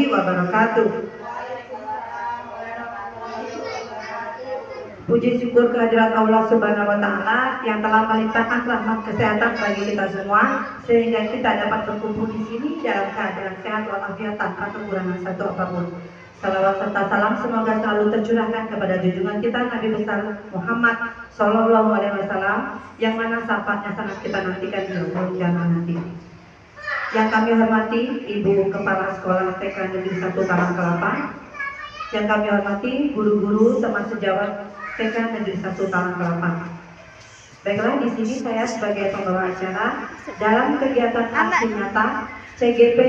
warahmatullahi wabarakatuh. Puji syukur kehadirat Allah Subhanahu wa Ta'ala yang telah melimpahkan rahmat kesehatan bagi kita semua sehingga kita dapat berkumpul di sini dalam keadaan sehat walafiat tanpa kekurangan satu apapun. Salawat serta salam semoga selalu tercurahkan kepada junjungan kita Nabi besar Muhammad Sallallahu Alaihi Wasallam yang mana syafaatnya sangat kita nantikan di yaumul kiamat nanti. Yang kami hormati Ibu Kepala Sekolah TK Negeri 1 Talang Kelapa, yang kami hormati guru-guru teman sejawat TK Negeri 1 Talang Kelapa. Baiklah, di sini saya sebagai pembawa acara dalam kegiatan aksi nyata CGP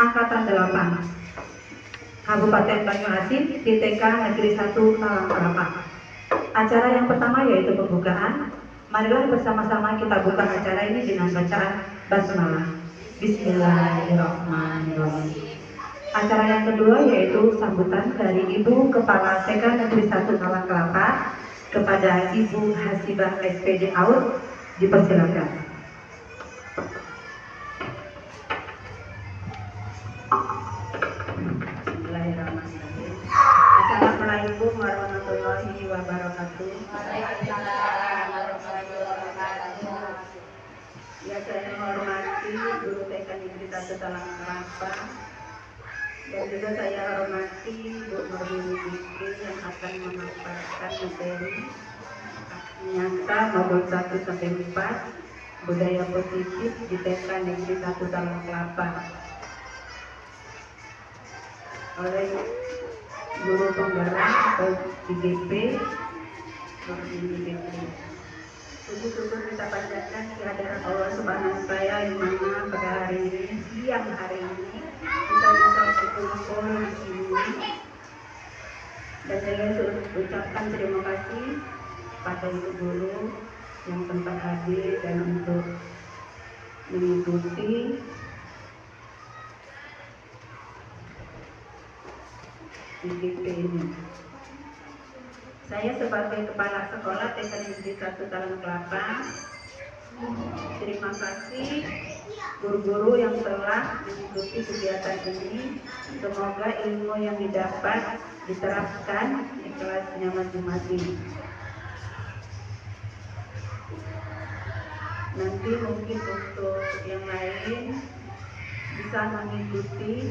Angkatan 8 Kabupaten Banyuasin di TK Negeri 1 Talang Kelapa. Acara yang pertama yaitu pembukaan. Marilah bersama-sama kita buka acara ini dengan bacaan basmalah. Bismillahirrahmanirrahim. Acara yang kedua yaitu sambutan dari Ibu Kepala TK Negeri 1 Talang Kelapa kepada Ibu Hasibah SPD AUD, dipersilakan. Bismillahirrahmanirrahim. Assalamualaikum warahmatullahi wabarakatuh. Ya, saya menghormati Guru TK Negeri 1 Talang Kelapa. Dan juga saya hormati Bu Nurmini Fitri yang akan memaparkan materi nyata modul 1 sampai 4 budaya positif di TK Negeri 1 Talang Kelapa oleh Guru Penggerak atau IGP Nurmini Fitri. Puji syukur kita panjatkan kehadiran Allah Subhanahu wa Ta'ala yang mana pada hari ini, siang hari ini kita bisa berkumpul di sini, dan saya ucapkan terima kasih pada Ibu Guru yang sempat hadir dan untuk mengikuti IGP ini. Saya sebagai Kepala Sekolah TK Negeri 1 Talang Kelapa, terima kasih guru-guru yang telah mengikuti kegiatan ini. Semoga ilmu yang didapat diterapkan di kelasnya masing-masing. Nanti mungkin untuk yang lain bisa mengikuti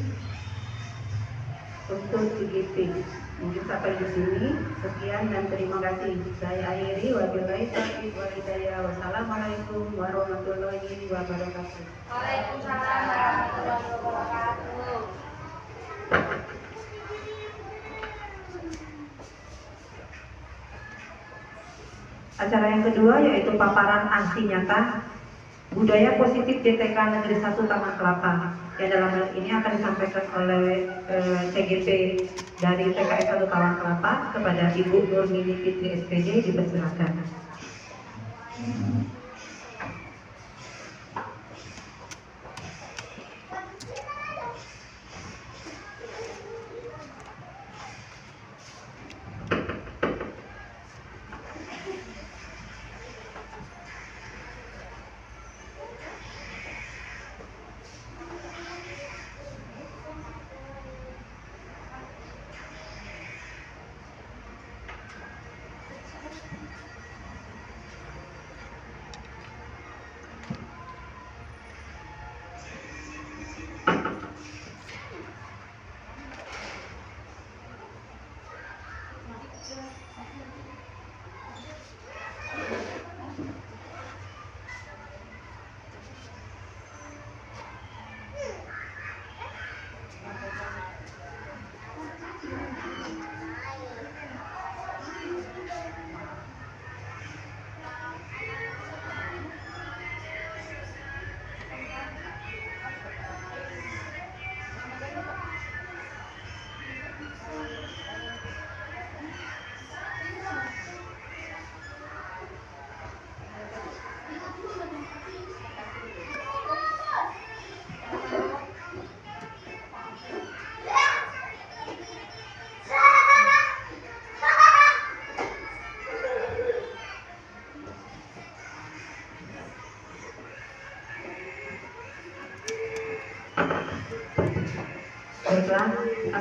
untuk IGP. Mungkin sampai di sini. Sekian dan terima kasih. Saya akhiri. Wabillahi taufiq wal hidayah. Wassalamualaikum warahmatullahi wabarakatuh. Waalaikumsalam warahmatullahi wabarakatuh. Acara yang kedua yaitu paparan aksi nyata budaya positif di TK Negeri 1 Talang Kelapa, yang dalam hal ini akan disampaikan oleh CGP dari TKS 1 Talang Kelapa kepada Ibu Nurmini Fitri SPD, dipersilakan.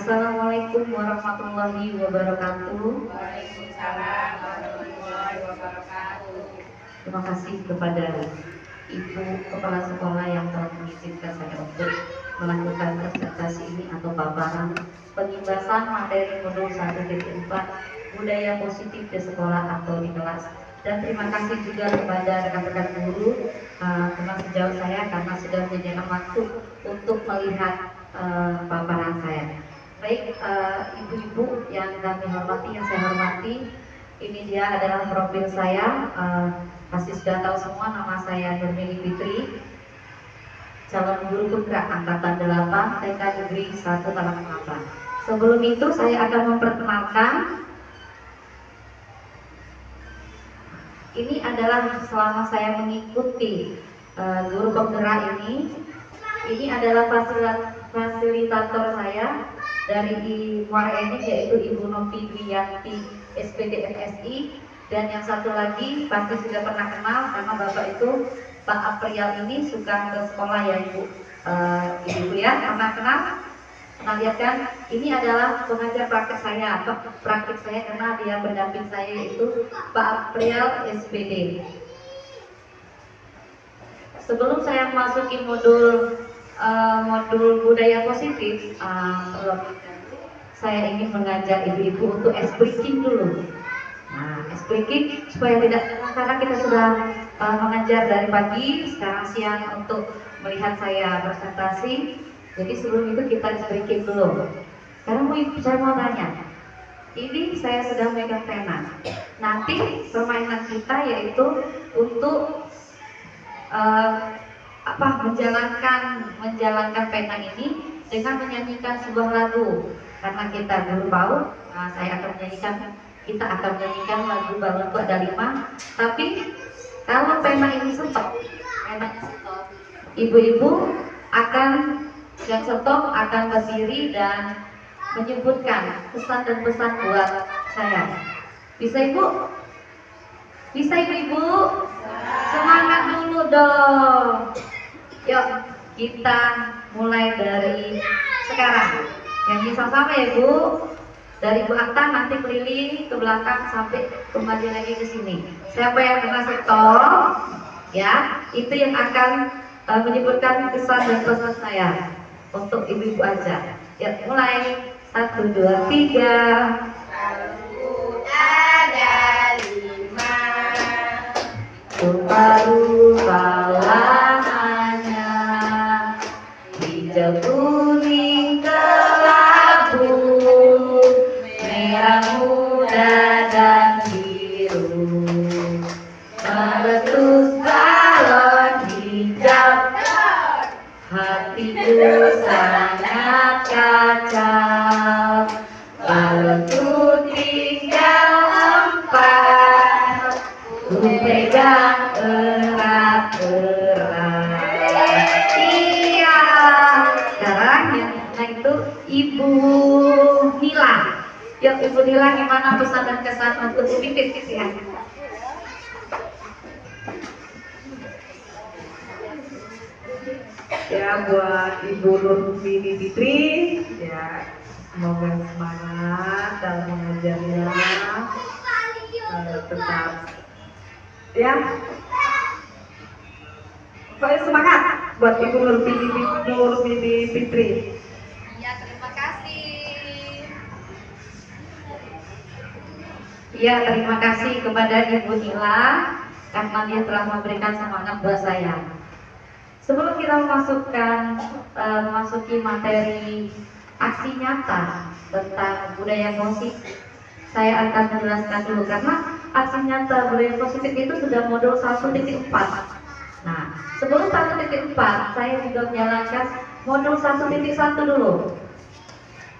Assalamualaikum warahmatullahi wabarakatuh. Waalaikumsalam warahmatullahi wabarakatuh. Terima kasih kepada Ibu Kepala Sekolah yang telah mengizinkan saya untuk melakukan presentasi ini atau paparan penjelasan materi modul 1.4 budaya positif di sekolah atau di kelas. Dan terima kasih juga kepada rekan-rekan guru, teman sejauh saya karena sudah menyediakan waktu untuk melihat paparan saya. Baik, ibu-ibu yang kami hormati, yang saya hormati, ini dia adalah profil saya. Pasti sudah tahu semua, nama saya Nurmini Fitri, calon guru penggerak angkatan 8 TK Negeri 1 Talamangan. Sebelum itu saya akan memperkenalkan. Ini adalah selama saya mengikuti guru penggerak ini adalah fasilitator saya dari Muara Enim, yaitu Ibu Novi Dwiyanti SPD FSI, dan yang satu lagi pasti sudah pernah kenal karena Bapak itu Pak April ini suka ke sekolah ya Ibu. Ibu ya, pernah kenal? Pernah lihat kan? Ini adalah pengajar praktek saya, karena dia pendamping saya itu Pak April SPD. Sebelum saya masuki modul budaya positif, saya ingin mengajak ibu-ibu untuk ice breaking dulu. Nah, ice breaking supaya tidak, karena kita sudah mengajar dari pagi, sekarang siang untuk melihat saya presentasi. Jadi sebelum itu kita ice breaking dulu. Sekarang saya mau tanya, ini saya sedang megang pena. Nanti permainan kita yaitu untuk menjalankan pena ini dengan menyanyikan sebuah lagu. Karena kita guru PAUD, kita akan menyanyikan lagu Balon Ada 5. Tapi kalau pena ini stop, ibu-ibu yang stop akan berdiri dan menyebutkan pesan dan pesan buat saya. Bisa Ibu? Bisa Ibu-ibu? Semangat dulu dong. Yuk kita mulai dari sekarang. Yang sama ya Bu. Dari Bu Akta nanti keliling ke belakang sampai kembali lagi ke sini. Siapa yang pernah stop, ya itu yang akan menyebutkan pesan dan pesan saya untuk ibu-ibu aja. Ya mulai 1, 2, 3. Lalu ada 5. Rupa-rupa warnanya, hijau kuning kelabu, merah muda dan biru, meletus balon hijau, hatiku sangat kacau, balonku tinggal 4, ku pegang erat-erat. Iya. Sekarang yang itu Ibu Nila. Yuk Ibu Nila, gimana pesan dan kesan untuk Pipit ya? Ya buat Ibu Nurmini Fitri, ya semoga semangat dalam mengajarnya, tetap ya. Pokoknya semangat buat Ibu Nurmini Fitri. Ya, terima kasih. Ya, terima kasih kepada Ibu Nila karena dia telah memberikan semangat buat saya. Sebelum kita memasuki materi aksi nyata tentang budaya positif, saya akan menjelaskan dulu karena aksi nyata budaya positif itu sudah modul 1.4. Nah, sebelum 1.4 saya juga menjalankan modul 1.1 dulu.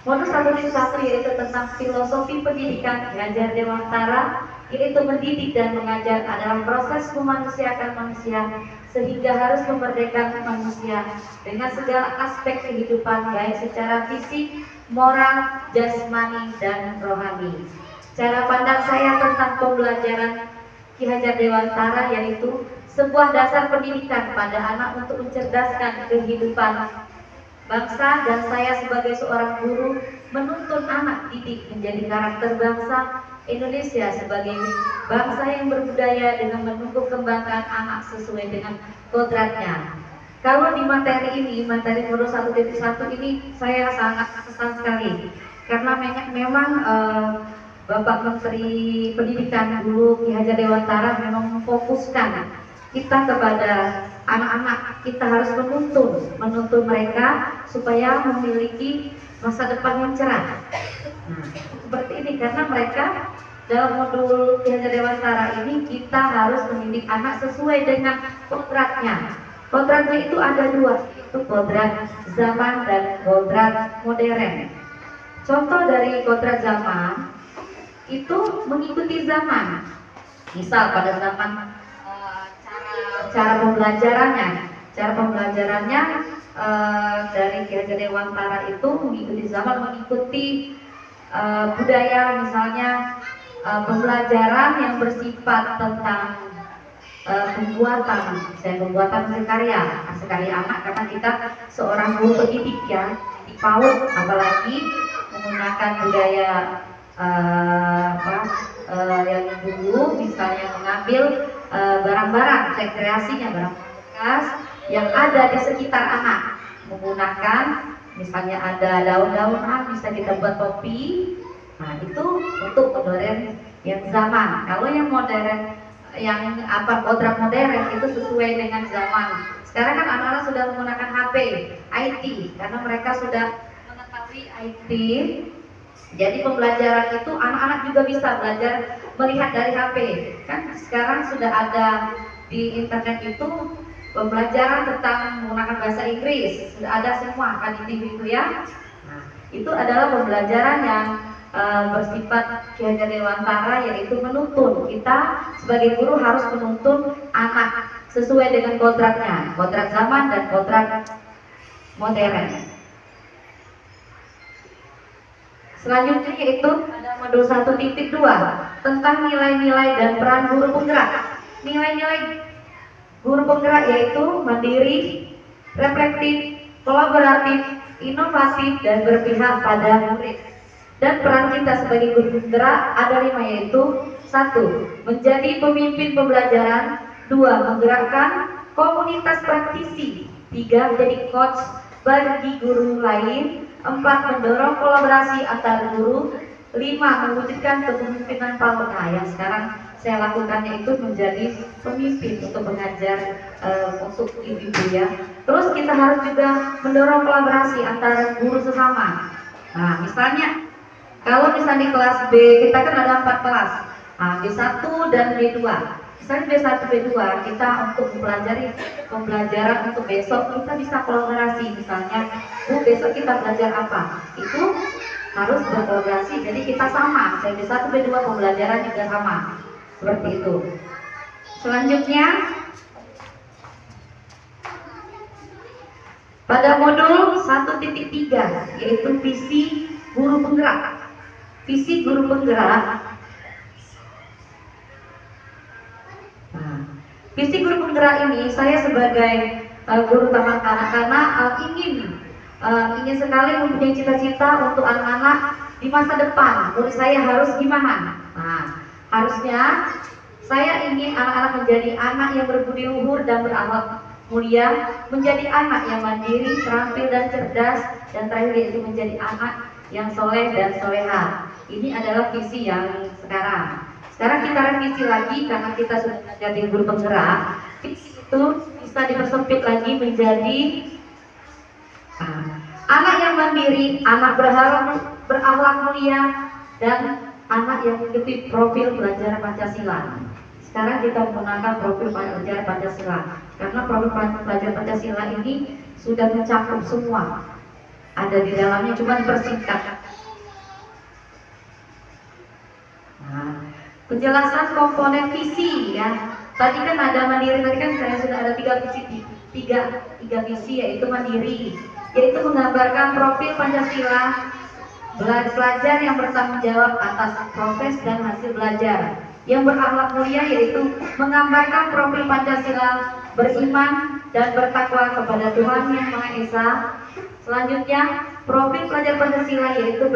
Modul 1.1 yaitu tentang filosofi pendidikan Ki Hajar Dewantara, yaitu mendidik dan mengajar adalah proses memanusiakan manusia sehingga harus memerdekakan manusia dengan segala aspek kehidupan baik secara fisik, moral, jasmani, dan rohani. Cara pandang saya tentang pembelajaran Ki Hajar Dewantara yaitu sebuah dasar pendidikan pada anak untuk mencerdaskan kehidupan bangsa dan saya sebagai seorang guru menuntun anak didik menjadi karakter bangsa Indonesia sebagai bangsa yang berbudaya dengan menumbuh kembangkan anak sesuai dengan kodratnya. Kalau di materi ini, materi modul 1.1 ini saya sangat kesan sekali karena memang Bapak Menteri Pendidikan dulu Ki Hajar Dewantara memang memfokuskan kita kepada anak-anak. Kita harus menuntun mereka supaya memiliki masa depan yang cerah. Nah, seperti ini karena mereka dalam modul Ki Hajar Dewantara ini kita harus mendidik anak sesuai dengan kodratnya. Kodratnya itu ada dua, itu kodrat zaman dan kodrat modern. Contoh dari kodrat zaman itu mengikuti zaman. Misal pada zaman cara pembelajarannya dari Ki Hajar Dewantara itu mengikuti zaman, mengikuti budaya, misalnya pembelajaran yang bersifat tentang pembuatan karya anak, karena kita seorang guru pendidik ya, di PAUD apalagi menggunakan budaya yang dulu, misalnya mengambil barang-barang rekreasinya, barang bekas yang ada di sekitar anak, menggunakan misalnya ada daun-daunan bisa kita buat topi. Nah itu untuk modern yang zaman. Kalau yang modern, yang kodrat modern itu sesuai dengan zaman. Sekarang kan anak-anak sudah menggunakan HP, IT, karena mereka sudah mengetahui IT. Jadi pembelajaran itu anak-anak juga bisa belajar melihat dari HP. Kan sekarang sudah ada di internet itu pembelajaran tentang menggunakan bahasa Inggris, sudah ada semua kan di TV itu ya. Nah, itu adalah pembelajaran yang bersifat Ki Hajar Dewantara, yaitu menuntun. Kita sebagai guru harus menuntun anak sesuai dengan kodratnya, kodrat zaman dan kodrat modern. Selanjutnya yaitu ada modul 1.2 tentang nilai-nilai dan peran guru penggerak. Nilai-nilai guru penggerak yaitu mandiri, reflektif, kolaboratif, inovatif, dan berpihak pada murid. Dan peran kita sebagai guru penggerak ada 5, yaitu 1. Menjadi pemimpin pembelajaran, 2. Menggerakkan komunitas praktisi, 3. Menjadi coach bagi guru lain, 4. Mendorong kolaborasi antar guru, 5. Mewujudkan kepemimpinan PAUD. Nah, yang sekarang saya lakukannya itu menjadi pemimpin untuk mengajar untuk ibu-ibu ya. Terus kita harus juga mendorong kolaborasi antara guru sesama. Nah, misalnya kalau misalnya di kelas B kita kan ada 4 kelas, nah, B1 dan B2. Misalnya B1, B2 kita untuk mempelajari pembelajaran untuk besok kita bisa kolaborasi. Misalnya, Bu besok kita belajar apa? Itu harus berkolaborasi. Jadi kita sama. Saya B1, B2 pembelajaran juga sama. Seperti itu. Selanjutnya pada modul 1.3 yaitu visi guru penggerak. Visi guru penggerak. Nah, visi guru penggerak ini saya sebagai guru taman kanak karena ingin sekali mempunyai cita-cita untuk anak-anak di masa depan. Menurut saya harus gimana? Nah, harusnya saya ingin anak-anak menjadi anak yang berbudi luhur dan berakhlak mulia, menjadi anak yang mandiri, terampil dan cerdas, dan terakhir yaitu menjadi anak yang soleh dan soleha. Ini adalah visi yang sekarang. Sekarang kita revisi lagi karena kita sudah menjadi guru penggerak. Visi itu bisa dipersempit lagi menjadi anak yang mandiri, anak berakhlak mulia, dan anak yang mengikuti profil pelajaran Pancasila. Sekarang kita menggunakan profil pelajaran Pancasila karena profil pelajaran Pancasila ini sudah mencakup semua. Ada di dalamnya, cuma dipersingkat. Nah, penjelasan komponen visi ya. Tadi kan ada mandiri, tadi kan saya sudah ada 3 visi, tiga visi yaitu mandiri, yaitu menggambarkan profil Pancasila, pelajar yang bertanggung jawab atas proses dan hasil belajar. Yang berakhlak mulia yaitu menggambarkan profil Pancasila, beriman dan bertakwa kepada Tuhan Yang Maha Esa. Selanjutnya, profil pelajar Pancasila yaitu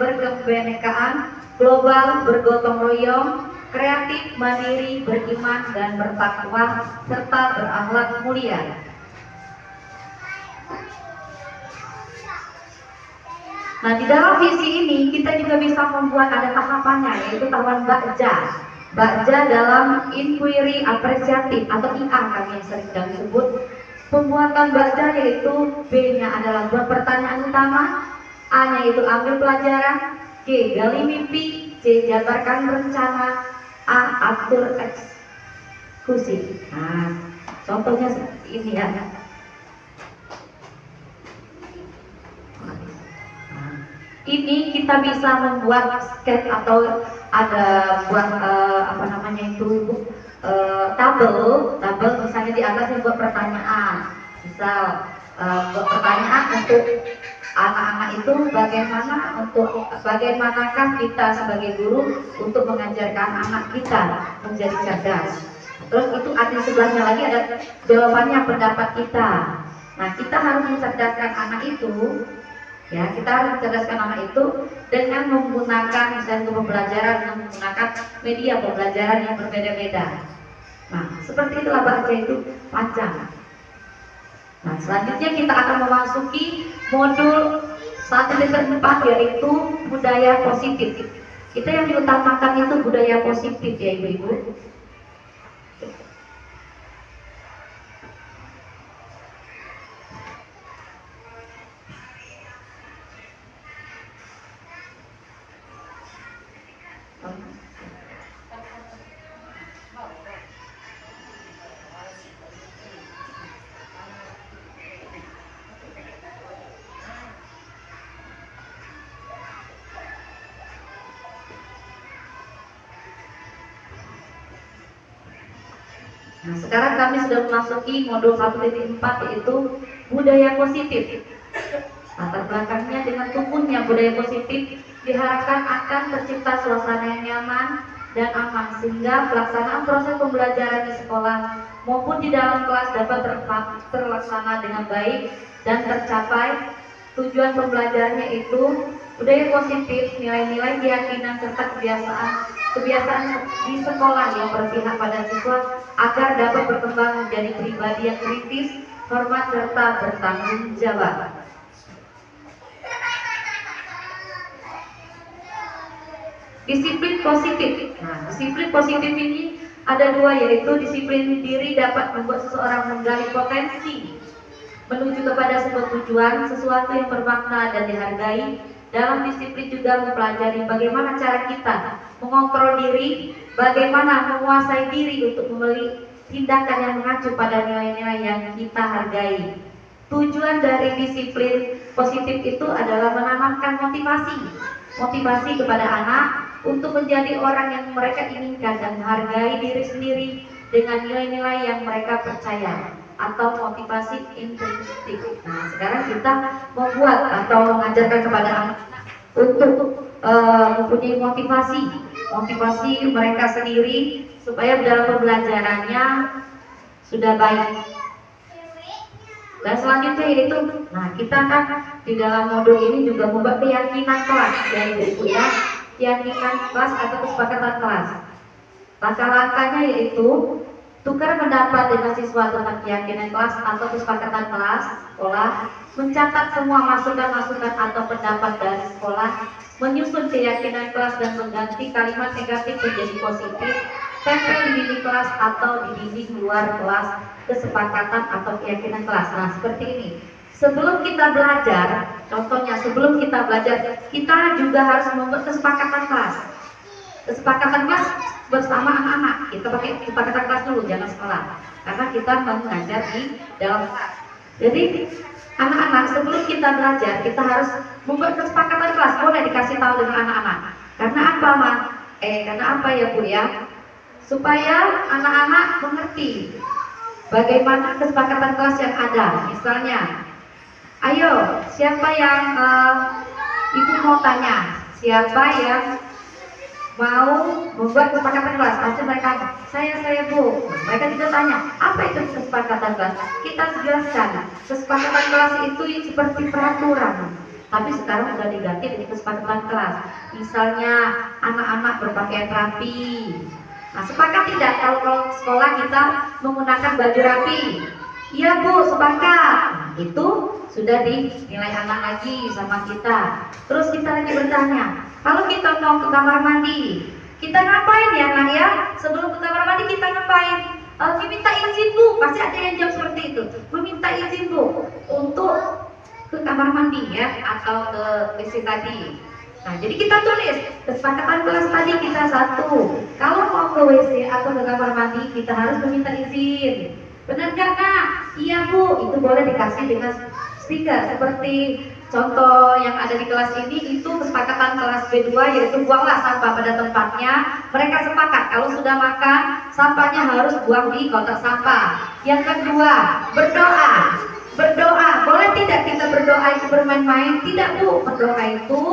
berkebinekaan, global, bergotong royong, kreatif, mandiri, beriman, dan bertakwa, serta berakhlak mulia. Nah, di dalam visi ini kita juga bisa membuat ada tahapannya, yaitu tahapan Bakja. Bakja dalam inquiry apresiatif atau IA kami yang sering kami sebut. Pembuatan Bakja yaitu B-nya adalah buat pertanyaan utama, A-nya itu ambil pelajaran, G gali mimpi, C jabarkan rencana, A atur eksekusi. Nah, contohnya seperti ini ya. Ini kita bisa membuat sketch atau ada buat tabel misalnya di atasnya buat pertanyaan, misal buat pertanyaan untuk anak-anak itu bagaimanakah kita sebagai guru untuk mengajarkan anak kita menjadi cerdas. Terus itu ada sebelahnya lagi ada jawabannya pendapat kita. Nah, kita harus mencerdaskan anak itu. Ya, kita harus mencerdaskan anak itu dengan menggunakan misalnya pembelajaran menggunakan media pembelajaran yang berbeda-beda. Nah, seperti itulah Bakja itu panjang. Nah, selanjutnya kita akan memasuki modul 1.4 yaitu budaya positif. Kita yang diutamakan itu budaya positif ya Ibu-ibu. Nah, sekarang kami sudah memasuki modul 1.4 yaitu budaya positif. Latar belakangnya dengan tumbuhnya budaya positif diharapkan akan tercipta suasana yang nyaman dan aman sehingga pelaksanaan proses pembelajaran di sekolah maupun di dalam kelas dapat terlaksana dengan baik dan tercapai tujuan pembelajarannya itu budaya positif, nilai-nilai keyakinan serta kebiasaan di sekolah yang berpihak pada siswa agar dapat berkembang menjadi pribadi yang kritis, hormat serta bertanggung jawab. Disiplin positif. Nah, disiplin positif ini ada dua, yaitu disiplin diri dapat membuat seseorang menggali potensi menuju kepada sebuah tujuan, sesuatu yang bermakna dan dihargai. Dalam disiplin juga mempelajari bagaimana cara kita mengontrol diri, bagaimana menguasai diri untuk memilih tindakan yang mengacu pada nilai-nilai yang kita hargai. Tujuan dari disiplin positif itu adalah menanamkan motivasi kepada anak untuk menjadi orang yang mereka inginkan dan menghargai diri sendiri dengan nilai-nilai yang mereka percaya atau motivasi intrinsik. Nah, sekarang kita membuat atau mengajarkan kepada anak untuk mempunyai motivasi mereka sendiri supaya dalam pembelajarannya sudah baik. Dan selanjutnya yaitu, nah kita kan di dalam modul ini juga membuat keyakinan kelas dari Ibu ya, keyakinan kelas atau kesepakatan kelas. Langkah-langkahnya yaitu tukar pendapat dengan siswa tentang keyakinan kelas atau kesepakatan kelas sekolah, mencatat semua masukan-masukan atau pendapat dari sekolah, menyusun keyakinan kelas dan mengganti kalimat negatif menjadi positif, tempel di dinding kelas atau di dinding luar kelas kesepakatan atau keyakinan kelas. Nah, seperti ini. Sebelum kita belajar, contohnya sebelum kita belajar, kita juga harus membuat kesepakatan kelas. Kesepakatan kelas bersama anak-anak. Kita pakai kesepakatan kelas dulu, jangan sekolah. Karena kita mengajar di dalam kelas. Jadi, anak-anak sebelum kita belajar, kita harus membuat kesepakatan kelas. Boleh dikasih tahu dengan anak-anak. Karena apa, Ma? Karena apa ya, Bu ya? Supaya anak-anak mengerti bagaimana kesepakatan kelas yang ada. Misalnya, ayo, siapa yang Ibu mau tanya? Siapa yang mau membuat kesepakatan kelas, pasti mereka, saya Bu. Mereka juga tanya, apa itu kesepakatan kelas? Kita jelaskan, kesepakatan kelas itu seperti peraturan. Tapi sekarang sudah diganti dengan kesepakatan kelas. Misalnya anak-anak berpakaian rapi. Nah, sepakat tidak kalau sekolah kita menggunakan baju rapi? Iya Bu, sepakat. Nah, itu sudah dinilai anak lagi sama kita. Terus kita lagi bertanya, kalau kita mau ke kamar mandi, kita ngapain ya nak ya? Sebelum ke kamar mandi kita ngapain? Meminta izin Bu, pasti ada yang jawab seperti itu. Meminta izin Bu untuk ke kamar mandi ya, atau ke WC tadi. Nah, jadi kita tulis kesepakatan kelas tadi kita satu. Kalau mau ke WC atau ke kamar mandi kita harus meminta izin. Benar nggak Kak? Iya Bu, itu boleh dikasih dengan stiker seperti contoh yang ada di kelas ini. Itu kesepakatan kelas B2, yaitu buanglah sampah pada tempatnya. Mereka sepakat kalau sudah makan sampahnya harus buang di kotak sampah. Yang kedua, berdoa. Berdoa, boleh tidak kita berdoa itu bermain-main? Tidak Bu, berdoa itu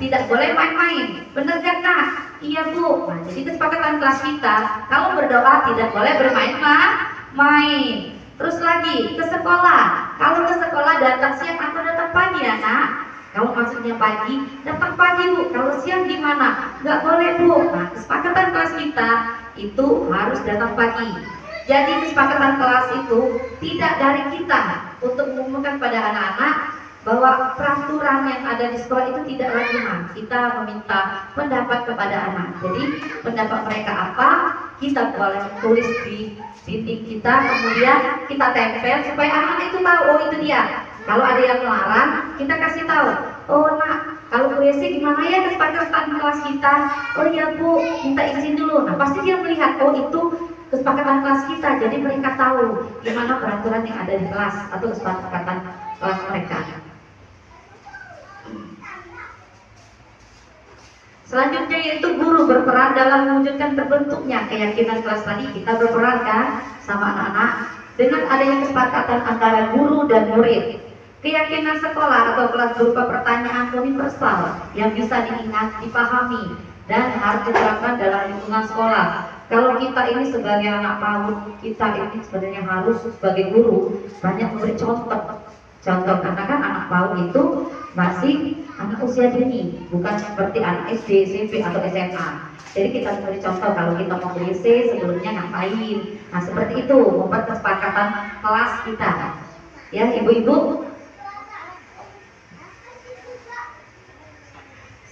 tidak boleh main-main. Benar gak Kak? Iya Bu. Nah, jadi kesepakatan kelas kita, kalau berdoa tidak boleh bermain-main. Terus lagi, ke sekolah. Kalau ke sekolah datang siang atau datang pagi ya nak? Kalau maksudnya pagi, datang pagi Bu. Kalau siang gimana? Gak boleh Bu. Nah, kesepakatan kelas kita itu harus datang pagi. Jadi kesepakatan kelas itu tidak dari kita untuk mengumumkan pada anak-anak bahwa peraturan yang ada di sekolah itu tidak lagi kita meminta pendapat kepada anak. Jadi pendapat mereka apa, kita boleh tulis di dinding kita, kemudian kita tempel supaya anak itu tahu, oh itu dia. Kalau ada yang melarang, kita kasih tahu, oh nak, kalau Bu Yesi gimana ya kesepakatan kelas kita? Oh iya Bu, minta izin dulu. Nah pasti dia melihat, oh itu kesepakatan kelas kita, jadi mereka tahu gimana peraturan yang ada di kelas atau kesepakatan kelas mereka. Selanjutnya yaitu guru berperan dalam mewujudkan terbentuknya keyakinan kelas tadi. Kita berperan kan sama anak-anak dengan adanya kesepakatan antara guru dan murid. Keyakinan sekolah atau kelas berupa pertanyaan universal yang bisa diingat, dipahami, dan harus diterapkan dalam lingkungan sekolah. Kalau kita ini sebagai anak PAUD, kita ini sebenarnya harus sebagai guru banyak memberi contoh. Karena kan anak PAUD itu masih anak usia dini, bukan seperti anak SD, SMP atau SMA. Jadi kita memberi contoh kalau kita mau ke WC sebelumnya ngapain. Nah seperti itu membuat kesepakatan kelas kita. Ya ibu-ibu.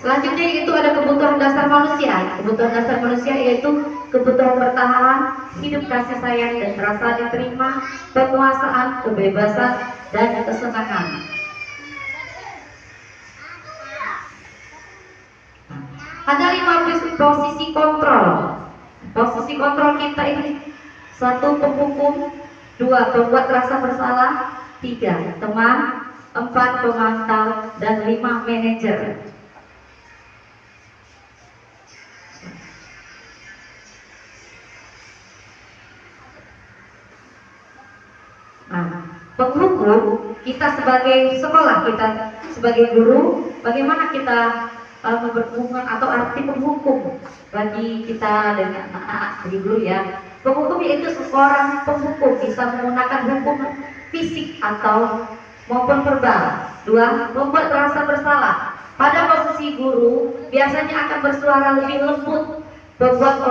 Selanjutnya yaitu ada kebutuhan dasar manusia. Kebutuhan dasar manusia yaitu kebutuhan bertahan, hidup kasih sayang dan rasa diterima, penguasaan, kebebasan, dan kesenangan. Ada 5 posisi kontrol. Posisi kontrol kita ini 1 penghukum, 2 pembuat rasa bersalah, 3 teman, 4 pemantau, dan 5 manajer. Nah, penghukum kita sebagai sekolah, kita sebagai guru, bagaimana kita berhubungan atau arti penghukum bagi kita dengan anak-anak bagi guru ya. Penghukum yaitu seorang penghukum bisa menggunakan hukum fisik atau maupun verbal. 2, membuat rasa bersalah. Pada posisi guru biasanya akan bersuara lebih lembut. Membuat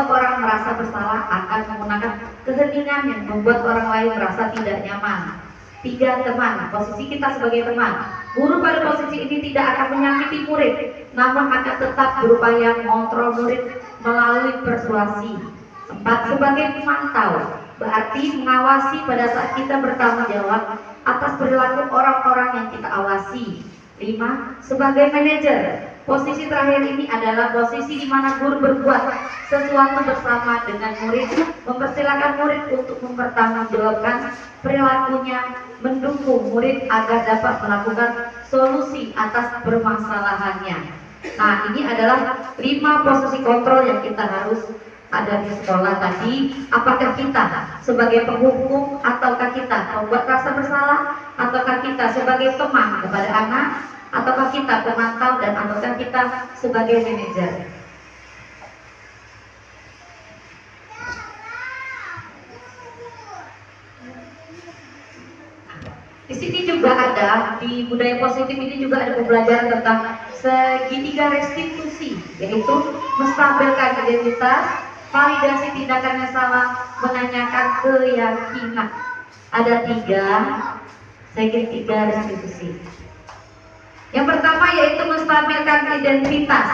orang merasa bersalah akan menggunakan keheningan yang membuat orang lain merasa tidak nyaman. 3, teman. Posisi kita sebagai teman. Guru pada posisi ini tidak akan menyakiti murid, namun akan tetap berupaya mengontrol murid melalui persuasi. 4, sebagai pemantau. Berarti mengawasi pada saat kita bertanggung jawab atas perilaku orang-orang yang kita awasi. 5, sebagai manajer. Posisi terakhir ini adalah posisi di mana guru berbuat sesuatu bersama dengan murid, mempersilakan murid untuk mempertanggungjawabkan perilakunya, mendukung murid agar dapat melakukan solusi atas permasalahannya. Nah, ini adalah 5 posisi kontrol yang kita harus ada di sekolah tadi. Apakah kita sebagai penghukum ataukah kita membuat rasa bersalah, ataukah kita sebagai teman kepada anak, ataukah kita pemantau, dan ataukah kita sebagai manajer. juga ada di budaya positif ini juga ada pembelajaran tentang segitiga restitusi, yaitu menstabilkan identitas, validasi tindakan yang salah, menanyakan keyakinan. Ada segitiga restitusi. Yang pertama yaitu menstabilkan identitas.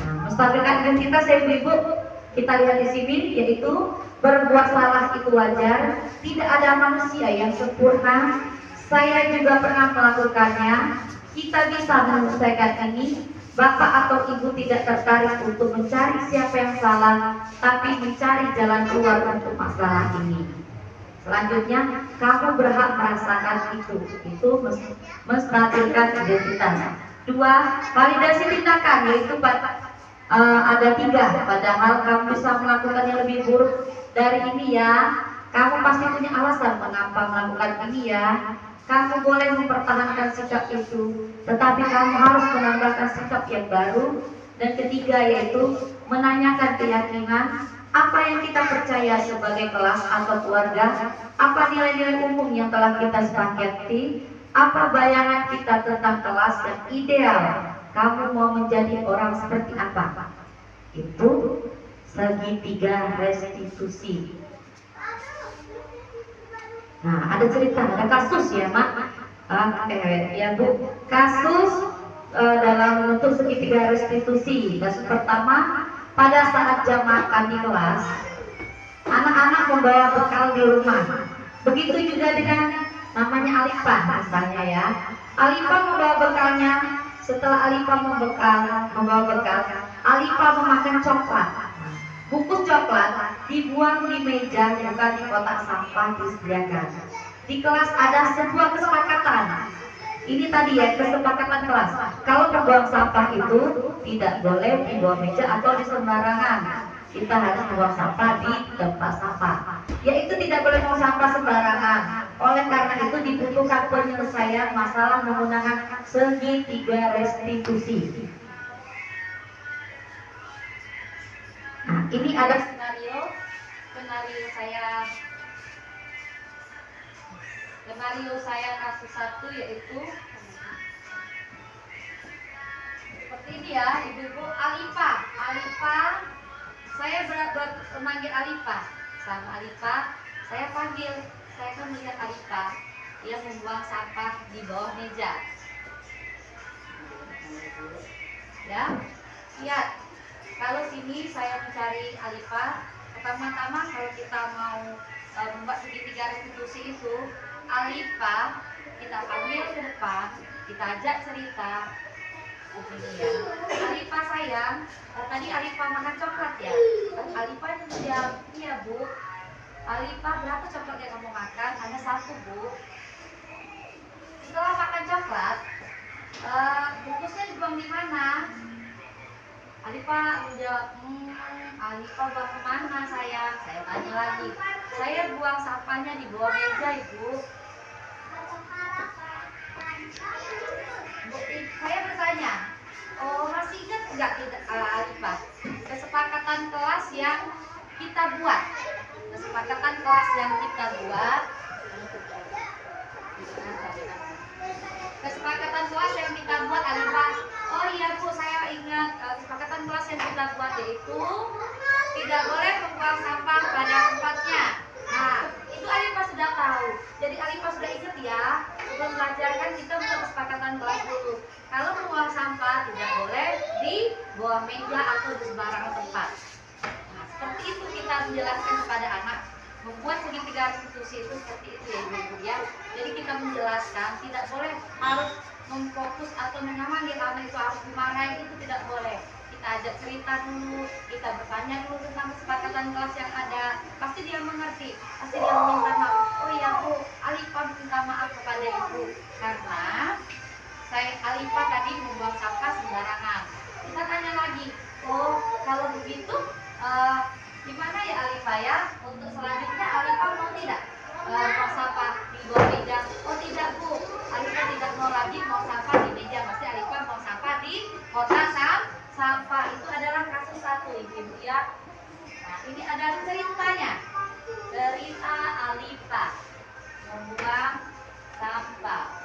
Nah, menstabilkan identitas ya ibu, kita lihat di sini yaitu berbuat salah itu wajar, tidak ada manusia yang sempurna. Saya juga pernah melakukannya. Kita bisa menyelesaikan ini. Bapak atau ibu tidak tertarik untuk mencari siapa yang salah, tapi mencari jalan keluar untuk masalah ini. Selanjutnya, kamu berhak merasakan itu menstabilkan identitas. 2. Validasi tindakan, yaitu ada 3. Padahal kamu bisa melakukan yang lebih buruk dari ini ya. Kamu pasti punya alasan mengapa melakukan ini ya. Kamu boleh mempertahankan sikap itu, tetapi kamu harus menambahkan sikap yang baru. Dan ketiga yaitu menanyakan keyakinan. Apa yang kita percaya sebagai kelas atau keluarga? Apa nilai-nilai umum yang telah kita sepakati? Apa bayangan kita tentang kelas yang ideal? Kamu mau menjadi orang seperti apa? Itu segitiga restitusi. Nah, ada cerita, ada kasus ya, Mak. Ya Bu, kasus dalam bentuk segitiga restitusi. Kasus pertama, pada saat jam makan di kelas, anak-anak membawa bekal di rumah. Begitu juga dengan namanya Alifah misalnya ya. Alifah membawa bekalnya. Setelah Alifah membawa bekal, Alifah memakan coklat. Bungkus coklat dibuang di meja, bukan di kotak sampah disediakan. Di kelas ada sebuah kesepakatan. Ini tadi ya, kesepakatan kelas. Kalau membuang sampah itu tidak boleh di bawah meja atau di sembarangan. Kita harus membuang sampah di tempat sampah. Yaitu tidak boleh membuang sampah sembarangan. Oleh karena itu dibutuhkan penyelesaian masalah menggunakan segitiga restitusi. Nah, ini ada skenario saya kasus 1 yaitu seperti ini ya, ibu-ibu. Alifah, saya memanggil Alifah. Sama Alifah, saya panggil, saya kan melihat Alifah, dia membuang sampah di bawah meja. Ya, lihat. Kalau sini saya mencari Alifah, pertama-tama kalau kita mau membuat segitiga restitusi itu, Alifah kita panggil ke depan, kita ajak cerita. Begini ya, Alifah sayang, tadi Alifah makan coklat ya. Alifah itu menjawab, iya Bu. Alifah, berapa coklat yang kamu makan? Hanya 1 Bu. Setelah makan coklat, bungkusnya dibuang di mana? Alifah menjawab, Alifah buang kemana sayang? Saya tanya lagi, saya buang sampahnya di bawah meja Ibu. Saya bertanya, oh masih ingat enggak Alifah? Kesepakatan kelas yang kita buat. Kesepakatan kelas yang kita buat. Kesepakatan kelas yang kita buat Alifah. Oh iya Bu, saya ingat kesepakatan kelas yang kita buat yaitu tidak boleh membuang sampah pada tempatnya. Nah, itu Alifah sudah tahu. Jadi Alifah sudah ingat ya. Sebelum belajar kan kita buat kesepakatan kelas dulu. Kalau membuang sampah tidak boleh di bawah meja atau di sembarangan tempat. Nah, seperti itu kita menjelaskan kepada anak. Membuat segitiga restitusi itu seperti itu ya ibu ya. Jadi kita menjelaskan tidak boleh harus memfokus atau mengamankan anak itu harus dimarahin, itu tidak boleh. Kita ajak cerita dulu, kita bertanya dulu tentang kesepakatan kelas yang ada. Pasti dia mengerti, pasti dia meminta maaf. Oh iya Bu, Alifah minta maaf kepada ibu karena Alifah tadi membuang sampah sembarangan. Kita tanya lagi, oh kalau begitu gimana ya Alifah ya? Untuk selanjutnya Alifah mau tidak buang sampah di bawah meja? Oh tidak Bu, Alifah tidak mau lagi mau sampah di meja, pasti Alifah mau sampah di kotak sampah. Itu adalah kasus 1 ibu ya. Nah ini ada ceritanya, cerita Alifah membuang sampah.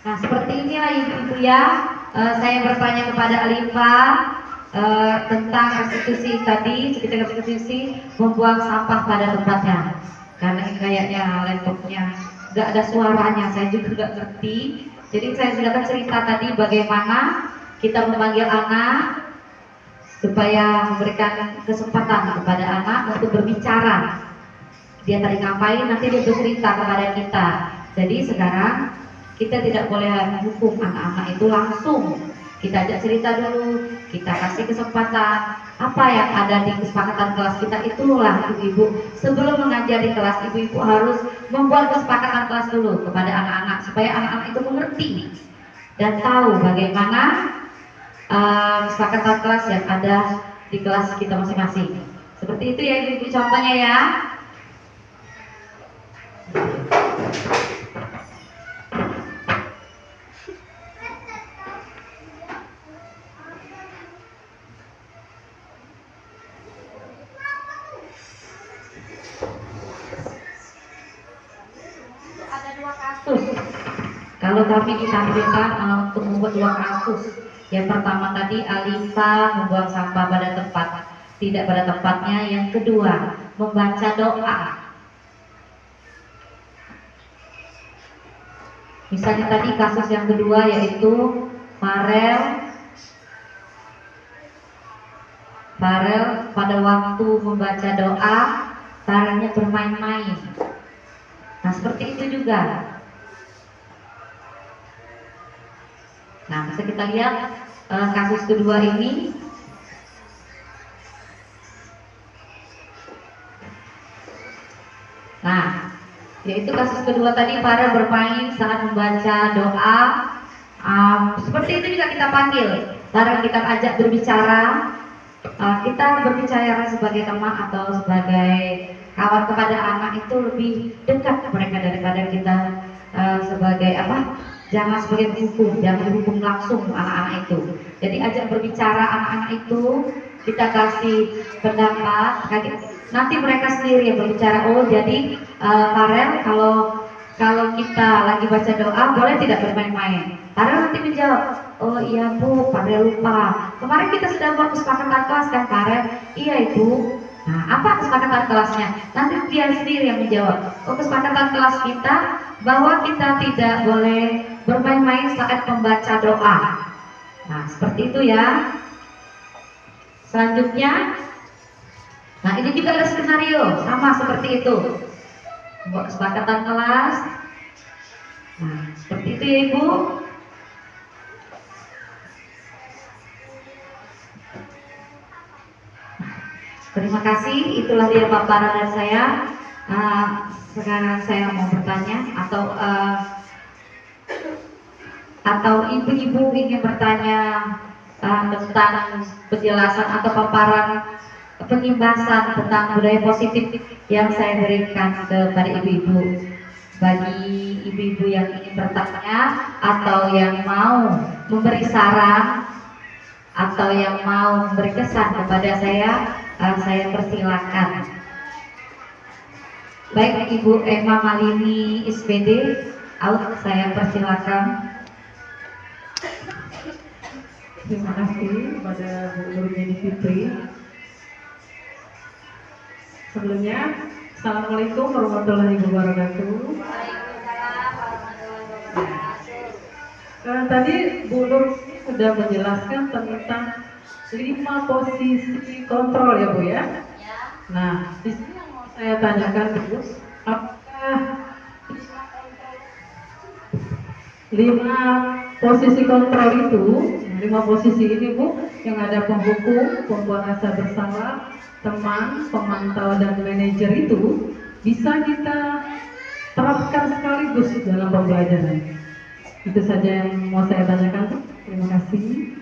Nah, seperti inilah ibu-ibu ya. Saya bertanya kepada Alifa tentang restitusi tadi, sekitar restitusi membuang sampah pada tempatnya. Karena ini kayaknya laptopnya nggak ada suaranya, saya juga nggak ngerti. Jadi saya sudah cerita tadi bagaimana kita memanggil anak supaya memberikan kesempatan kepada anak untuk berbicara. Dia tadi ngapain, nanti dia bercerita kepada kita. Jadi sekarang kita tidak boleh menghukum anak-anak itu langsung. Kita ajak cerita dulu, kita kasih kesempatan. Apa yang ada di kesepakatan kelas kita itulah ibu-ibu. Sebelum mengajar di kelas, ibu-ibu harus membuat kesepakatan kelas dulu kepada anak-anak supaya anak-anak itu mengerti dan tahu bagaimana kesepakatan kelas yang ada di kelas kita masing-masing. Seperti itu ya ibu-ibu contohnya ya. Ada 2 kasus. Kalau kami ditampilkan untuk membuat 2 kasus. Yang pertama tadi Alifa membuang sampah pada tempat tidak pada tempatnya. Yang kedua membaca doa. Misalnya tadi kasus yang kedua yaitu Farel pada waktu membaca doa Farelnya bermain-main. Nah seperti itu juga. Nah bisa kita lihat kasus kedua ini. Nah yaitu kasus kedua tadi Farel bermain saat membaca doa. Seperti itu juga kita panggil. Farel kita ajak berbicara. Kita berbicara sebagai teman atau sebagai kawan kepada anak itu lebih dekat mereka daripada kita sebagai apa? Jangan sebagai penghukum, jangan dihukum langsung anak-anak itu. Jadi ajak berbicara anak-anak itu, kita kasih pendapat. Nanti mereka sendiri yang berbicara. Oh jadi Farel kalau kita lagi baca doa boleh tidak bermain-main? Farel nanti menjawab, oh iya Bu, Farel lupa. Kemarin kita sudah buat kesepakatan kelas kan Farel? Iya Ibu. Nah apa kesepakatan kelasnya? Nanti dia sendiri yang menjawab. Oh kesepakatan kelas kita bahwa kita tidak boleh bermain-main saat membaca doa. Nah seperti itu ya. Selanjutnya, nah ini juga ada skenario sama seperti itu. Buat kesepakatan kelas. Nah seperti itu ya Ibu. Terima kasih, itulah dia paparan dari saya. Sekarang saya mau bertanya atau ibu-ibu ingin bertanya tentang penjelasan atau paparan pengimbasan tentang budaya positif yang saya berikan kepada ibu-ibu. Bagi ibu-ibu yang ingin bertanya atau yang mau memberi saran atau yang mau memberi kesan kepada saya persilakan. Baik Ibu Emma Malini SPD, saya persilakan. Terima kasih kepada Bu Nur Yeni Fitri. Sebelumnya, Assalamualaikum warahmatullahi wabarakatuh. Waalaikumsalam warahmatullahi wabarakatuh. Tadi Bu Nur sudah menjelaskan tentang 5 posisi kontrol ya Bu ya. Nah, di sini yang mau saya tanyakan Bu, apakah 5 posisi ini Bu, yang ada penghukum, pembuat rasa bersalah, teman, pemantau dan manajer itu bisa kita terapkan sekaligus dalam pembelajaran? Itu saja yang mau saya tanyakan Bu. Terima kasih.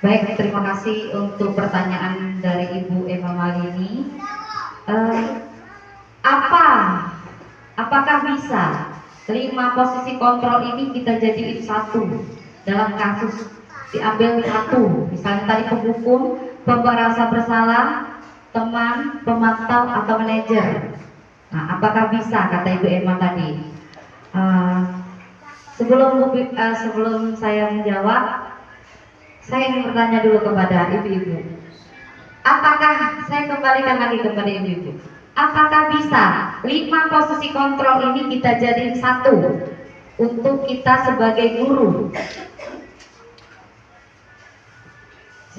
Baik, terima kasih untuk pertanyaan dari Ibu Eva Malini. Apakah bisa 5 posisi kontrol ini kita jadiin satu dalam kasus, diambil satu, misalnya tadi penghukum, pembuat rasa bersalah, teman, pemantau atau manajer. Nah, apakah bisa kata Ibu Eva tadi? Sebelum saya menjawab, saya ingin bertanya dulu kepada ibu-ibu. Apakah, saya kembalikan lagi kepada ibu-ibu, apakah bisa 5 posisi kontrol ini kita jadiin satu untuk kita sebagai guru?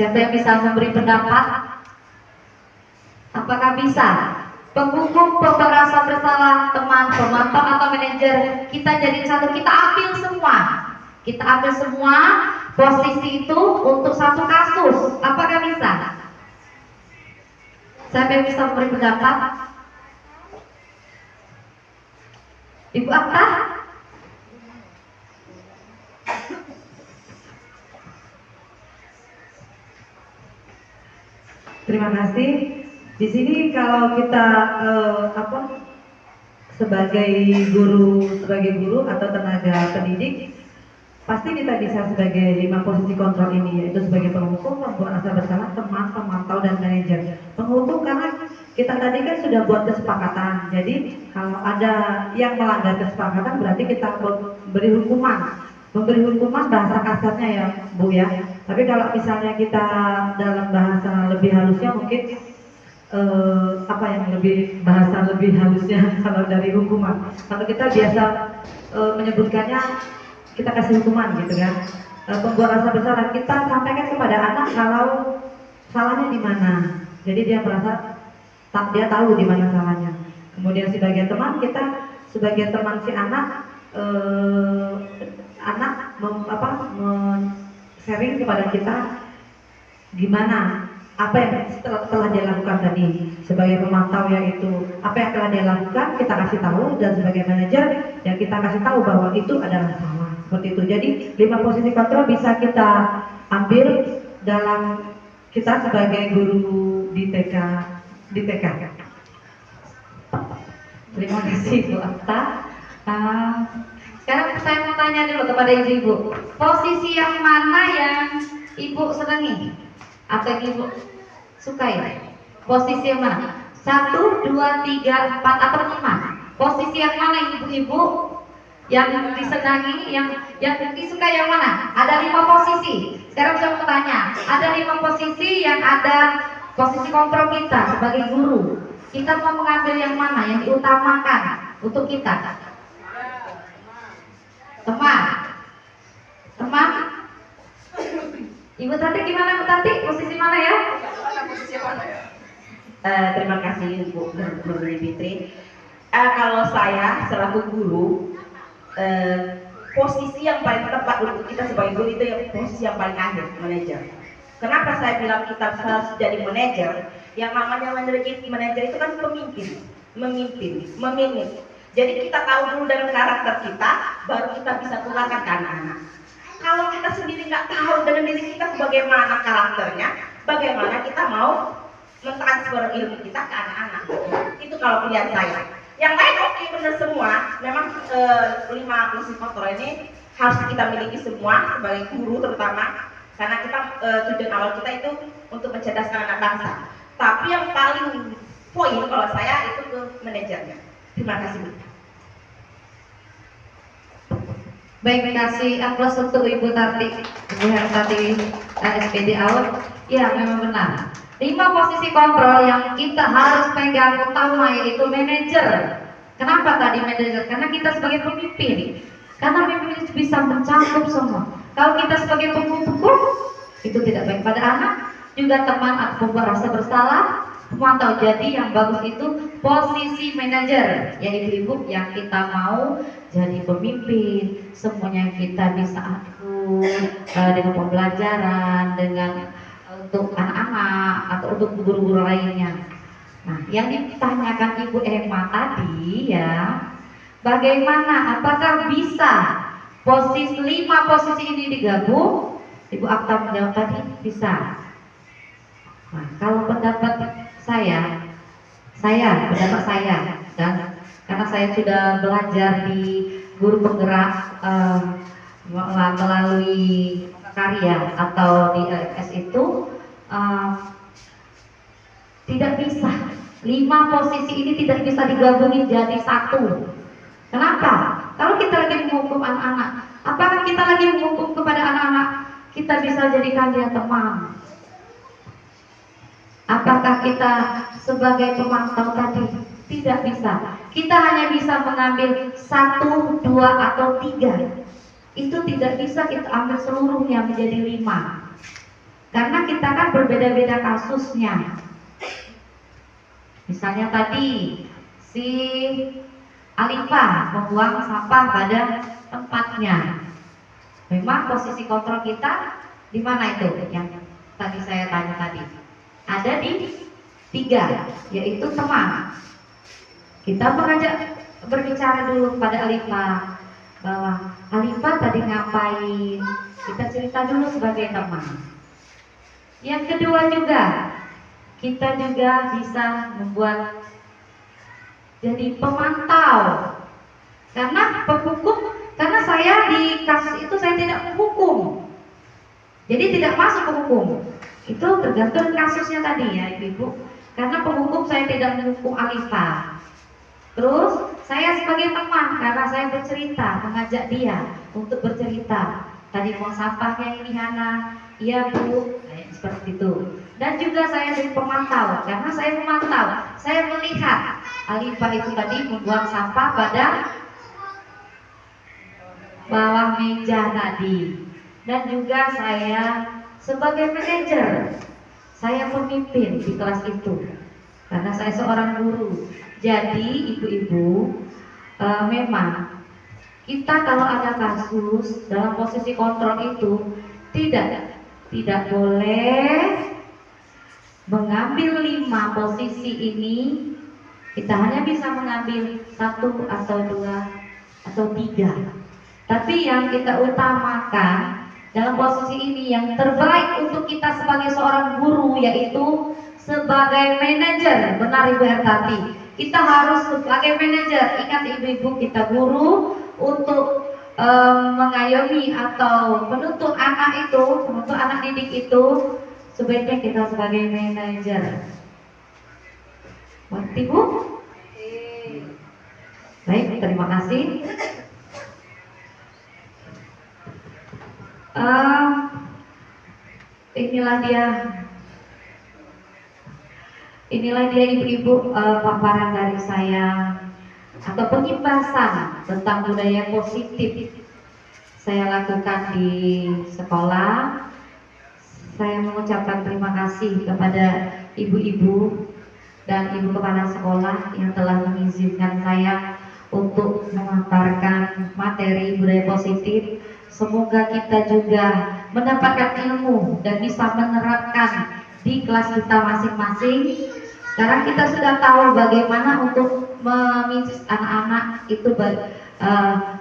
Siapa yang bisa memberi pendapat? Apakah bisa penghukum, pembuat rasa bersalah, teman, pemantau atau manajer kita jadiin satu, kita ambil semua? Kita ambil semua posisi itu untuk satu kasus. Apakah bisa? Siapa yang bisa memberi pendapat? Ibu Akta? Terima kasih. Di sini kalau kita sebagai guru atau tenaga pendidik, pasti kita bisa sebagai 5 posisi kontrol ini, yaitu sebagai penghukum, pembuat rasa bersalah, teman, pemantau dan manajer. Penghukum karena kita tadi kan sudah buat kesepakatan, jadi kalau ada yang melanggar kesepakatan berarti kita beri hukuman. Memberi hukuman bahasa kasarnya ya Bu ya. Tapi kalau misalnya kita dalam bahasa lebih halusnya mungkin bahasa lebih halusnya kalau dari hukuman. Kalau kita biasa menyebutkannya, kita kasih hukuman gitu kan. Pembuat rasa bersalah kita sampaikan kepada anak kalau salahnya di mana. Jadi dia merasa dia tahu di mana salahnya. Kemudian sebagai teman, kita sebagai teman si anak sharing kepada kita gimana apa yang telah dia lakukan tadi. Sebagai pemantau yaitu apa yang telah dia lakukan kita kasih tahu, dan sebagai manajer yang kita kasih tahu bahwa itu adalah salah. Seperti itu. Jadi 5 posisi kontrol bisa kita ambil dalam kita sebagai guru di TK. Terima kasih Bu Akta. Sekarang saya mau tanya dulu kepada ibu-ibu, posisi yang mana yang ibu senangi atau ibu sukai? Posisi yang mana? 1, 2, 3, 4 atau 5? Posisi yang mana ibu-ibu yang disenangi, yang disukai yang mana? Ada 5 posisi. Sekarang saya mau tanya, ada 5 posisi yang ada posisi kontrol kita sebagai guru. Kita mau mengambil yang mana yang diutamakan untuk kita? Teman. Ibu Tati gimana Bu Tati? Posisi mana ya? Terima kasih Bu Fitri. Kalau saya selaku guru, posisi yang paling tepat untuk kita sebagai guru itu yang posisi yang paling akhir, manajer. Kenapa saya bilang kita harus jadi manajer? Yang namanya manajer itu kan memimpin, memanage. Jadi kita tahu dulu dalam karakter kita, baru kita bisa tularkan ke anak-anak. Kalau kita sendiri nggak tahu dengan diri kita bagaimana karakternya, bagaimana kita mau mentransfer ilmu kita ke anak-anak. Itu kalau pilihan saya. Yang lain oke, benar semua. Memang 5 posisi kontrol ini harus kita miliki semua sebagai guru terutama, karena kita tujuan awal kita itu untuk mencerdaskan anak bangsa. Tapi yang paling poin kalau saya itu ke manajernya. Terima kasih Bu. Baik, kasih aplaus untuk Ibu Tati, Ibu Hertati SPD Out. Ya, memang benar. 5 posisi kontrol yang kita harus pegang utama yaitu manajer. Kenapa tadi manajer? Karena kita sebagai pemimpin. Karena pemimpin itu bisa mencakup semua. Kalau kita sebagai penghukum, itu tidak baik pada anak. Juga teman atau pembuat rasa bersalah, memantau. Jadi yang bagus itu posisi manajer, ya ibu-ibu yang kita mau jadi pemimpin, semuanya kita bisa atur dengan pembelajaran, dengan untuk anak-anak atau untuk guru-guru lainnya. Nah, yang ditanyakan Ibu Emma tadi ya, bagaimana? Apakah bisa posisi 5 posisi ini digabung? Ibu Akta menjawab tadi bisa. Nah, kalau pendapat saya pendapat saya, dan karena saya sudah belajar di guru penggerak melalui karya atau di LMS itu, tidak bisa 5 posisi ini tidak bisa digabungin jadi satu. Kenapa? Kalau kita lagi menghukum anak-anak, apakah kita lagi menghukum kepada anak-anak? Kita bisa jadikan dia teman. Apakah kita sebagai pemantau tadi? Tidak bisa. Kita hanya bisa mengambil 1, 2, atau 3. Itu tidak bisa kita ambil seluruhnya menjadi 5. Karena kita kan berbeda-beda kasusnya. Misalnya tadi si Alifa membuang sampah pada tempatnya. Memang posisi kontrol kita di mana itu? Yang tadi saya tanya tadi. Ada di 3, yaitu teman. Kita mengajak berbicara dulu pada Alifa bahwa Alifa tadi ngapain? Kita cerita dulu sebagai teman. Yang kedua juga, kita juga bisa membuat jadi pemantau. Karena penghukum, karena saya di kasus itu saya tidak menghukum, jadi tidak masuk penghukum. Itu tergantung kasusnya tadi ya ibu. Karena penghukum saya tidak menghukum Alifa. Terus saya sebagai teman, karena saya bercerita, mengajak dia untuk bercerita. Tadi mau sampahnya ini Hana, iya bu, seperti itu. Dan juga saya jadi pemantau, karena saya memantau, saya melihat Alifa itu tadi membuang sampah pada bawah meja tadi. Dan juga saya sebagai manajer, saya pemimpin di kelas itu, karena saya seorang guru. Jadi ibu-ibu, memang kita kalau ada kasus dalam posisi kontrol itu tidak boleh mengambil 5 posisi ini. Kita hanya bisa mengambil 1 atau 2 atau 3. Tapi yang kita utamakan dalam posisi ini yang terbaik untuk kita sebagai seorang guru, yaitu sebagai manajer. Benar Ibu Hertati, kita harus sebagai manajer. Ingat ibu-ibu, kita guru untuk mengayomi atau menuntut anak itu, menuntut anak didik itu, sebaiknya kita sebagai manajer. Mengerti Bu? Baik, terima kasih. Inilah dia ibu-ibu, paparan dari saya atau pengibasan tentang budaya positif saya lakukan di sekolah. Saya mengucapkan terima kasih kepada ibu-ibu dan ibu kepala sekolah yang telah mengizinkan saya untuk memaparkan materi budaya positif. Semoga kita juga mendapatkan ilmu dan bisa menerapkan di kelas kita masing-masing. Sekarang kita sudah tahu bagaimana untuk memincis anak-anak itu,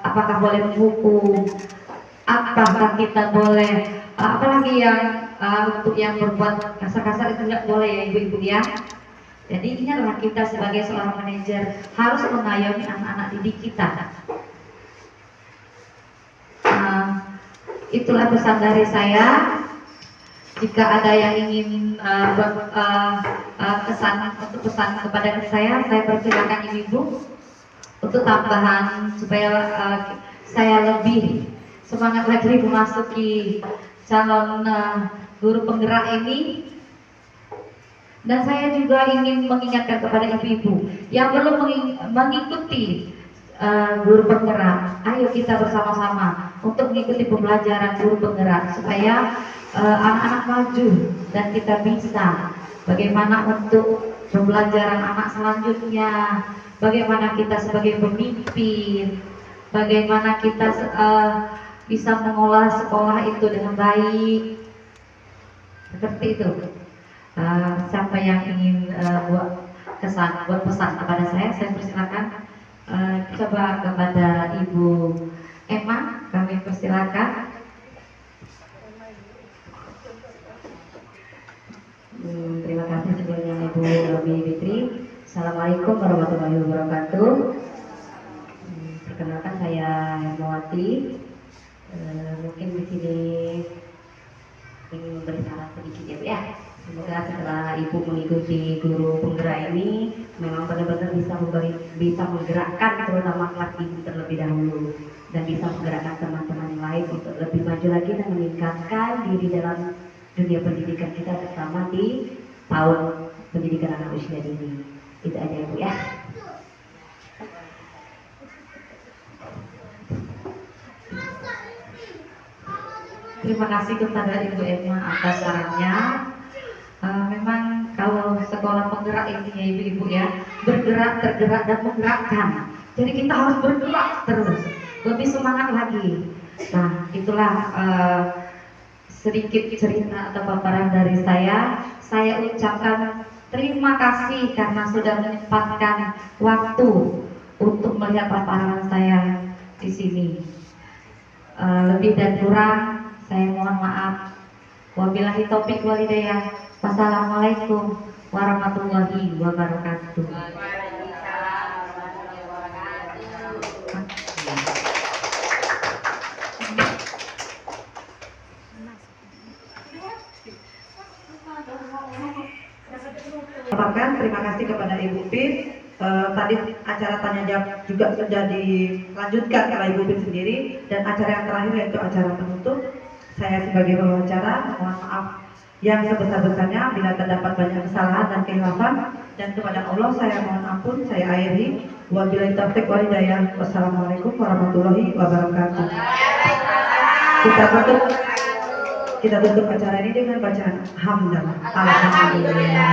apakah boleh menghukum, apakah kita boleh, apalagi yang untuk yang berbuat kasar-kasar itu tidak boleh ya ibu-ibu ya. Jadi ini adalah kita sebagai seorang manajer harus mengayomi anak-anak didik kita. Itulah pesan dari saya. Jika ada yang ingin pesan kepada saya persilakan ibu-ibu untuk tambahan supaya saya lebih semangat lagi memasuki calon guru penggerak ini. Dan saya juga ingin mengingatkan kepada ibu-ibu yang belum mengikuti guru penggerak, ayo kita bersama-sama untuk mengikuti pembelajaran guru penggerak supaya anak-anak maju dan kita bisa bagaimana untuk pembelajaran anak selanjutnya, bagaimana kita sebagai pemimpin, bagaimana kita bisa mengolah sekolah itu dengan baik, seperti itu. Siapa yang ingin buat pesan kepada saya persilakan. Coba kepada Ibu Emma, kami persilakan. Terima kasih sebelumnya Ibu Robi Fitri. Assalamualaikum warahmatullahi wabarakatuh. Perkenalkan saya Hermawati. Mungkin di sini ingin memberi saran sedikit ya Bu ya. Semoga setelah Ibu mengikuti guru penggerak ini memang benar-benar bisa menggerakkan terutama kelas Ibu terlebih dahulu dan bisa menggerakkan teman-teman yang lain untuk lebih maju lagi dan meningkatkan diri dalam dunia pendidikan kita terutama di tahun pendidikan anak usia dini. Itu aja Ibu ya. Terima kasih kepada Ibu Emma atas sarannya. Memang kalau sekolah penggerak ini ya ibu-ibu ya, bergerak, tergerak dan menggerakkan. Jadi kita harus bergerak terus, lebih semangat lagi. Nah itulah sedikit cerita atau paparan dari saya. Saya ucapkan terima kasih karena sudah menyempatkan waktu untuk melihat paparan saya di sini. Lebih dan kurang saya mohon maaf. Wabillahi taufik wal hidayah. Wassalamualaikum warahmatullahi wabarakatuh. Terima kasih kepada Ibu Pit. Tadi acara tanya jawab juga sudah dilanjutkan oleh Ibu Pit sendiri, dan acara yang terakhir yaitu acara penutup. Saya sebagai pembicara mohon maaf yang sebesar-besarnya bila terdapat banyak kesalahan dan kehilafan, dan kepada Allah saya mohon ampun. Saya akhiri. Wabillahi taufiq wal hidayah. Wassalamualaikum warahmatullahi wabarakatuh. Kita tutup acara ini dengan bacaan hamdalah. Alhamdulillah.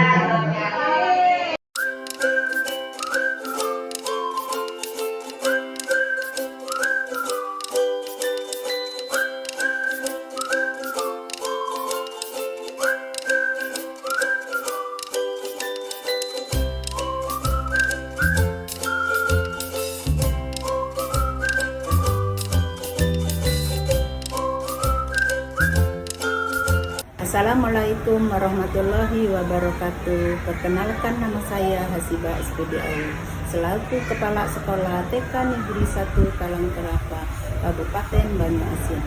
Assalamualaikum warahmatullahi wabarakatuh. Perkenalkan, nama saya Hasibah SPDI, selaku Kepala Sekolah TK Negeri 1 Talangkelapa, Kabupaten Banyuasin.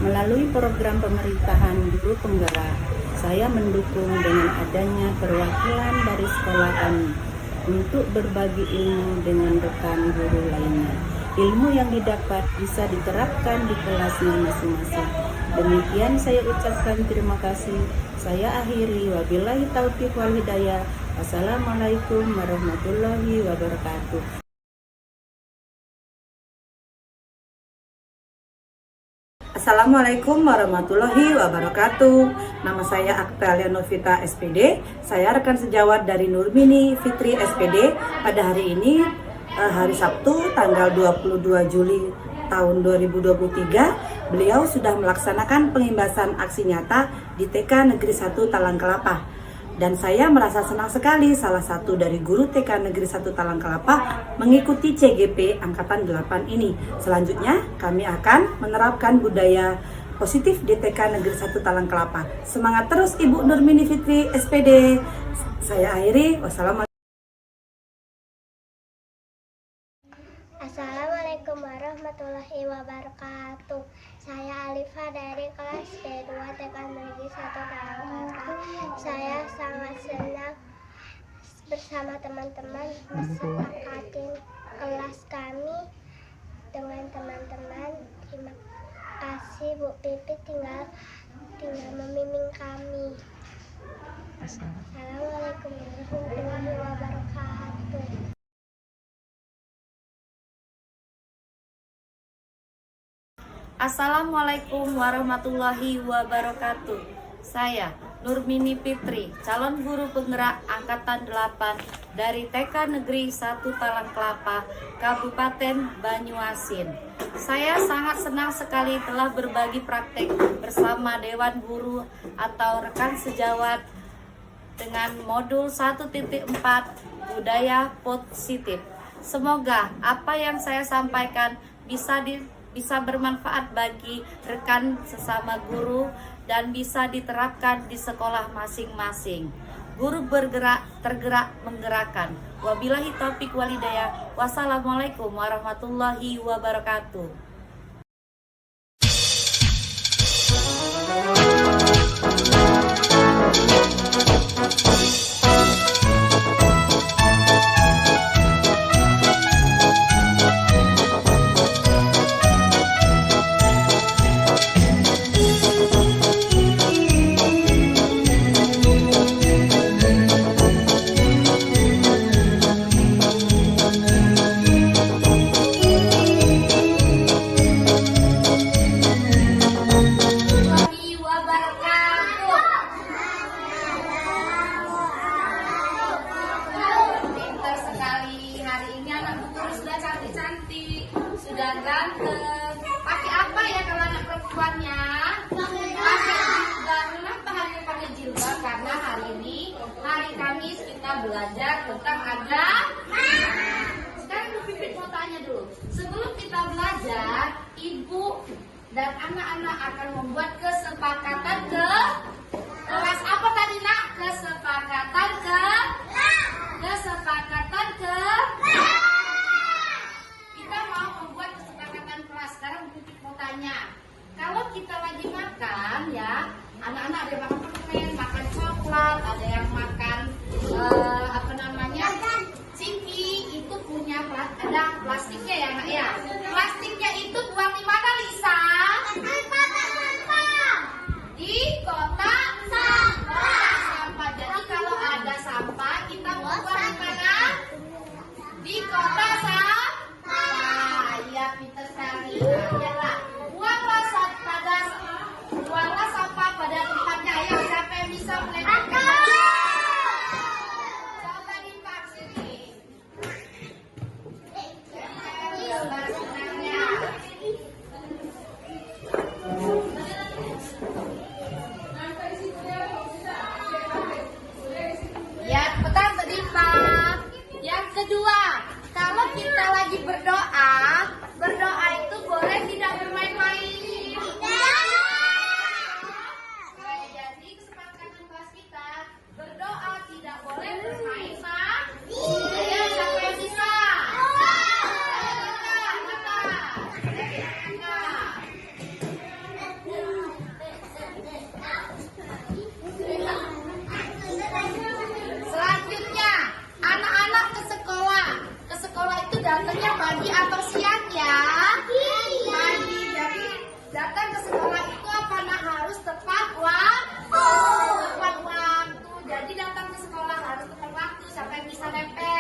Melalui program pemerintahan guru penggerak, saya mendukung dengan adanya perwakilan dari sekolah kami untuk berbagi ilmu dengan rekan guru lainnya. Ilmu yang didapat bisa diterapkan di kelasnya masing-masing. Demikian saya ucapkan terima kasih. Saya akhiri. Wabillahi taufiq wal hidayah. Wassalamualaikum warahmatullahi wabarakatuh. Assalamualaikum warahmatullahi wabarakatuh. Nama saya Aktalia Novita SPD. Saya rekan sejawat dari Nurmini Fitri SPD. Pada hari ini hari Sabtu tanggal 22 Juli tahun 2023, beliau sudah melaksanakan pengimbasan aksi nyata di TK Negeri 1 Talangkelapa. Dan saya merasa senang sekali salah satu dari guru TK Negeri 1 Talangkelapa mengikuti CGP Angkatan 8 ini. Selanjutnya kami akan menerapkan budaya positif di TK Negeri 1 Talangkelapa. Semangat terus Ibu Nurmini Fitri SPD. Saya akhiri. Wassalamualaikum. Assalamualaikum warahmatullahi wabarakatuh. Saya Alifa dari kelas B2 TK Negeri 1 Talangkelapa. Saya sangat senang bersama teman-teman mesepakati kelas kami dengan teman-teman. Terima kasih Bu Pipi tinggal membimbing kami. Assalamualaikum warahmatullahi wabarakatuh. Assalamualaikum warahmatullahi wabarakatuh. Saya Nurmini Fitri, calon guru penggerak Angkatan 8 dari TK Negeri 1 Talang Kelapa, Kabupaten Banyuasin. Saya sangat senang sekali telah berbagi praktek bersama Dewan Guru atau rekan sejawat dengan modul 1.4 budaya positif. Semoga apa yang saya sampaikan bisa bermanfaat bagi rekan sesama guru dan bisa diterapkan di sekolah masing-masing. Guru bergerak, tergerak, menggerakkan. Wabillahi taufik walhidayah. Wassalamualaikum warahmatullahi wabarakatuh. Sudah ganteng. Pakai apa ya kalau anak perempuannya? Kenapa hari ini pakai jilbab? Karena hari ini hari Kamis kita belajar tentang agama. Sekarang Bu Pipit mau tanya dulu. Sebelum kita belajar, ibu dan anak-anak akan membuat kesepakatan ke kelas apa tadi nak? Kesepakatan ke kita mau membuat kesepakatan kelas. Sekarang Bu Pipit mau tanya, kalau kita lagi makan ya, anak-anak ada yang makan permen, makan coklat, ada yang makan ciki, itu punya ada plastiknya ya nak ya. Plastiknya itu buang di mana Lisa? Di kotak sampah. Jadi kalau ada sampah kita buang di mana? Di kotak sampah. Ya pintar sekali. Lihatlah, buanglah sampah pada tempatnya. Ayo siapa yang bisa meletakkan? Coba dipak sini. Gambar senangnya. Ya, betul tadi Pak. Yang kedua, kalau kita lagi berdoa itu boleh tidak bermain-main. Jadi kesepakatan kelas kita berdoa tidak boleh bermain-main. Ayo siapa yang bisa? Selanjutnya, anak-anak ke sekolah. Ke sekolah itu datangnya pagi atau siang ya? Pagi. Jadi datang ke sekolah itu apa nak? Harus tepat waktu. Jadi datang ke sekolah harus tepat waktu. Siapa yang bisa nempel?